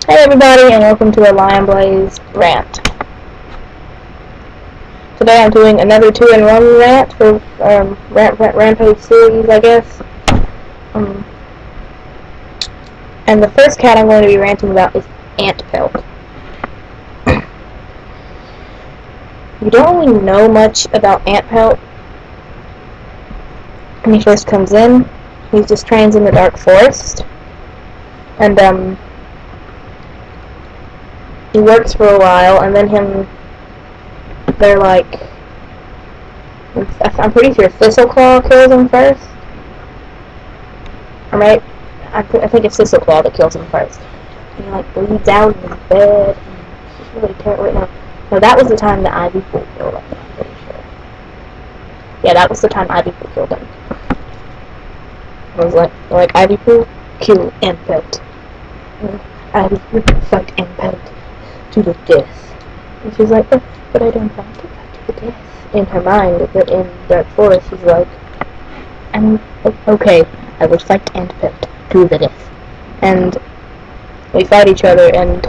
Hey everybody, and welcome to a Lion Blaze rant. Today I'm doing another 2-in-1 rant for Rampage series, I guess. And the first cat I'm going to be ranting about is Antpelt. You don't really know much about Antpelt when he first comes in. He just trains in the dark forest, and he works for a while, and then they're like, I'm pretty sure Thistleclaw kills him first. Alright? I think it's Thistleclaw that kills him first. And he like bleeds out in his bed, and it's really terrible right now. No, that was the time that Ivy Pool killed him, I'm pretty sure. Yeah, that was the time Ivy Pool killed him. I was like Ivy Pool, kill Antpelt. Ivy Pool, fight Antpelt to the death. And she's like, but I don't want to fight to the death. In her mind, but in Dark Forest, she's like, okay, I will fight Antpelt to the death. And we fight each other, and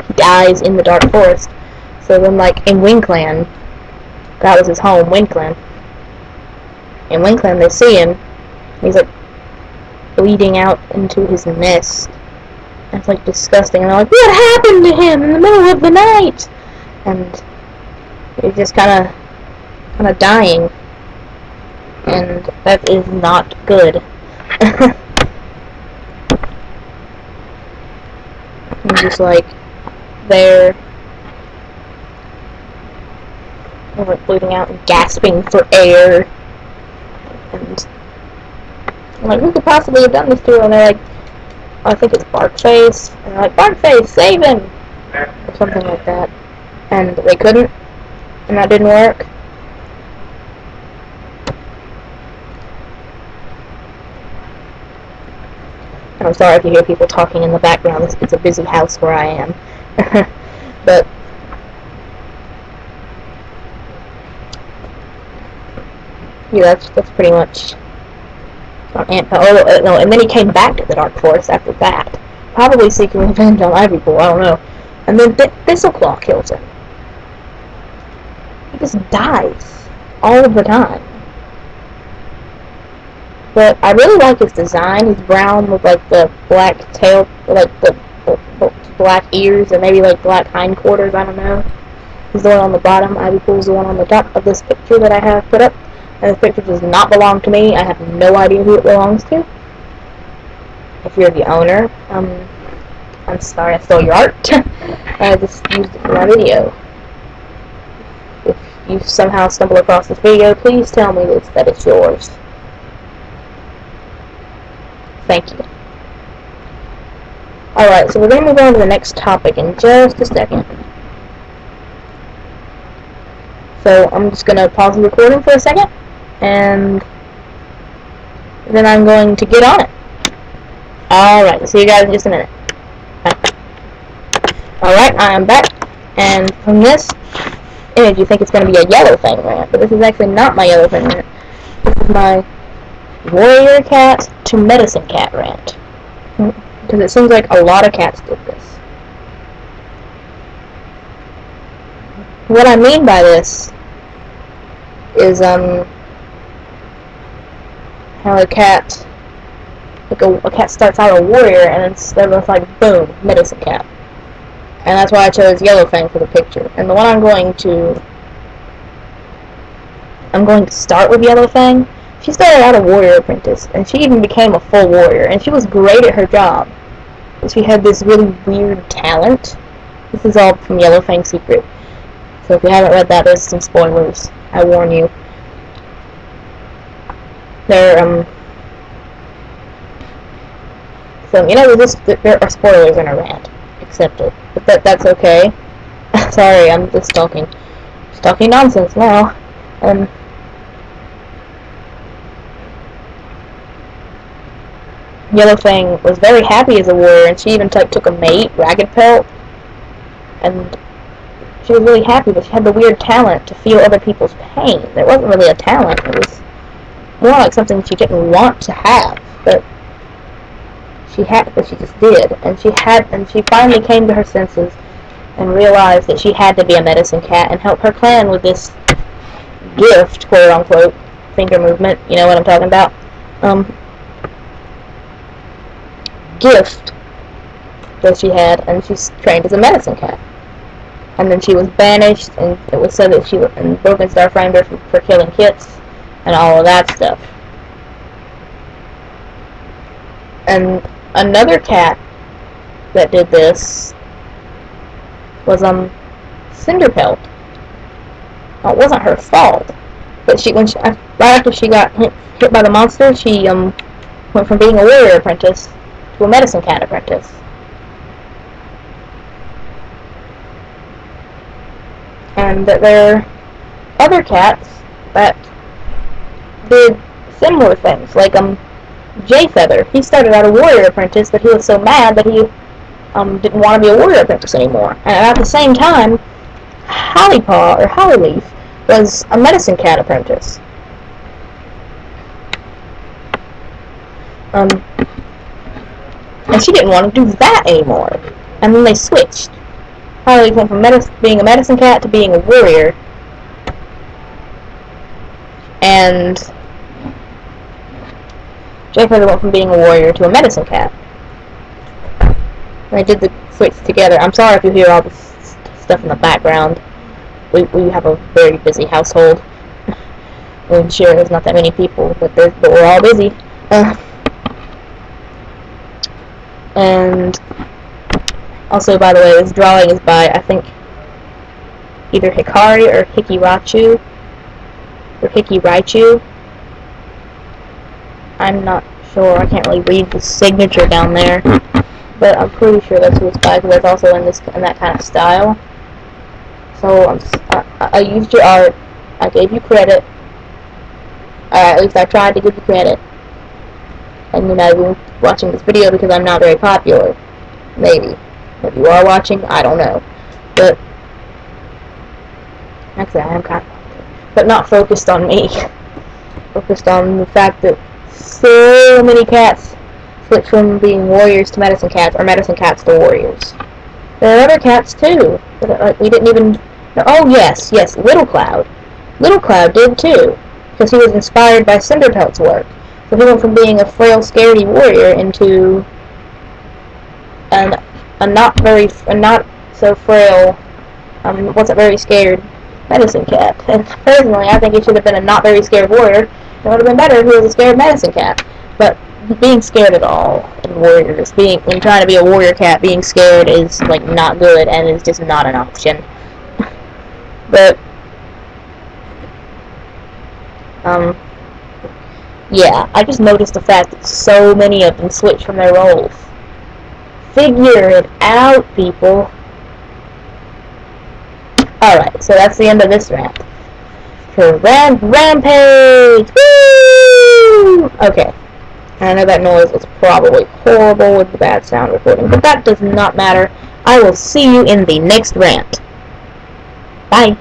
he dies in the Dark Forest. So then, like, in Winkland, that was his home, Winkland. In Winkland, they see him, he's like bleeding out into his nest. And it's like disgusting, and they're like, what happened to him in the middle of the night? And he's just kind of dying, and that is not good. I'm just like they're like bleeding out and gasping for air, and I'm like, who could possibly have done this to her? And they're like, oh, I think it's Barkface, and they're like, Barkface, save him, or something like that, and they couldn't, and that didn't work. I'm sorry if you hear people talking in the background. It's a busy house where I am. But yeah, that's pretty much on Antpelt. Oh, no, and then he came back to the Dark Forest after that, probably seeking revenge on Ivy Pool. I don't know. And then Thistleclaw kills him. He just dies all of the time. But I really like his design. He's brown with like the black tail, like the black ears, and maybe like black hindquarters. I don't know. He's the one on the bottom. Ivy Pool's the one on the top of this picture that I have put up. And this picture does not belong to me. I have no idea who it belongs to. If you're the owner, I'm sorry I stole your art. I just used it for my video. If you somehow stumble across this video, please tell me that it's yours. Thank you. Alright, so we're going to move on to the next topic in just a second. So I'm just going to pause the recording for a second, and then I'm going to get on it. Alright, see you guys in just a minute. Alright, I am back, and from this image you think it's going to be a yellow thing rant, but this is actually not my yellow thing rant. This is my warrior cat to medicine cat rant. Because it seems like a lot of cats did this. What I mean by this is how a cat starts out a warrior, and they're both like, boom, medicine cat. And that's why I chose Yellow Fang for the picture. And the one I'm going to start with Yellow Fang. She started out a warrior apprentice, and she even became a full warrior, and she was great at her job. She had this really weird talent. This is all from Yellow Fang's Secret. So if you haven't read that, there's some spoilers. I warn you. So, you know, there are spoilers in a rant. Accept it. But that's okay. Sorry, I'm just talking nonsense now. Yellow Fang was very happy as a warrior, and she even took a mate, Ragged Pelt, and she was really happy, but she had the weird talent to feel other people's pain. There wasn't really a talent, it was more like something she didn't want to have, but but she just did, and she finally came to her senses and realized that she had to be a medicine cat and help her clan with this gift, quote unquote, finger movement, you know what I'm talking about, gift that she had, and she's trained as a medicine cat. And then she was banished, and it was said that and Broken Star framed her for killing kits and all of that stuff. And another cat that did this was Cinderpelt. Well, it wasn't her fault, but right after she got hit by the monster, she went from being a warrior apprentice to a medicine cat apprentice. And that there are other cats that did similar things, like Jayfeather. He started out a warrior apprentice, but he was so mad that he didn't want to be a warrior apprentice anymore. And at the same time, Hollypaw or Hollyleaf was a medicine cat apprentice. And she didn't want to do that anymore. And then they switched. Hollyleaf went from being a medicine cat to being a warrior. And Jayfeather went from being a warrior to a medicine cat. And they did the switch together. I'm sorry if you hear all this stuff in the background. We have a very busy household. I'm sure there's not that many people, but we're all busy. And also, by the way, this drawing is by, I think, either Hikari or Hikirachu. Or Hikiraichu. I'm not sure. I can't really read the signature down there. But I'm pretty sure that's who it's by, because that's also in that kind of style. So I used your art. I gave you credit. At least I tried to give you credit. And you might be watching this video because I'm not very popular. Maybe. If you are watching, I don't know. But actually, I am kind of popular. But not focused on me. Focused on the fact that so many cats switch from being warriors to medicine cats, or medicine cats to warriors. There are other cats too. Like we didn't even. Oh yes, Little Cloud. Little Cloud did too, because he was inspired by Cinderpelt's work. So he went from being a frail, scaredy warrior into a not so frail, wasn't very scared medicine cat. And personally, I think he should have been a not very scared warrior. It would have been better if he was a scared medicine cat. But being scared at all in warriors, when trying to be a warrior cat, being scared is like not good and is just not an option. But yeah, I just noticed the fact that so many of them switch from their roles. Figure it out, people. Alright, so that's the end of this rant. For Rampage! Woo! Okay. I know that noise is probably horrible with the bad sound recording, but that does not matter. I will see you in the next rant. Bye.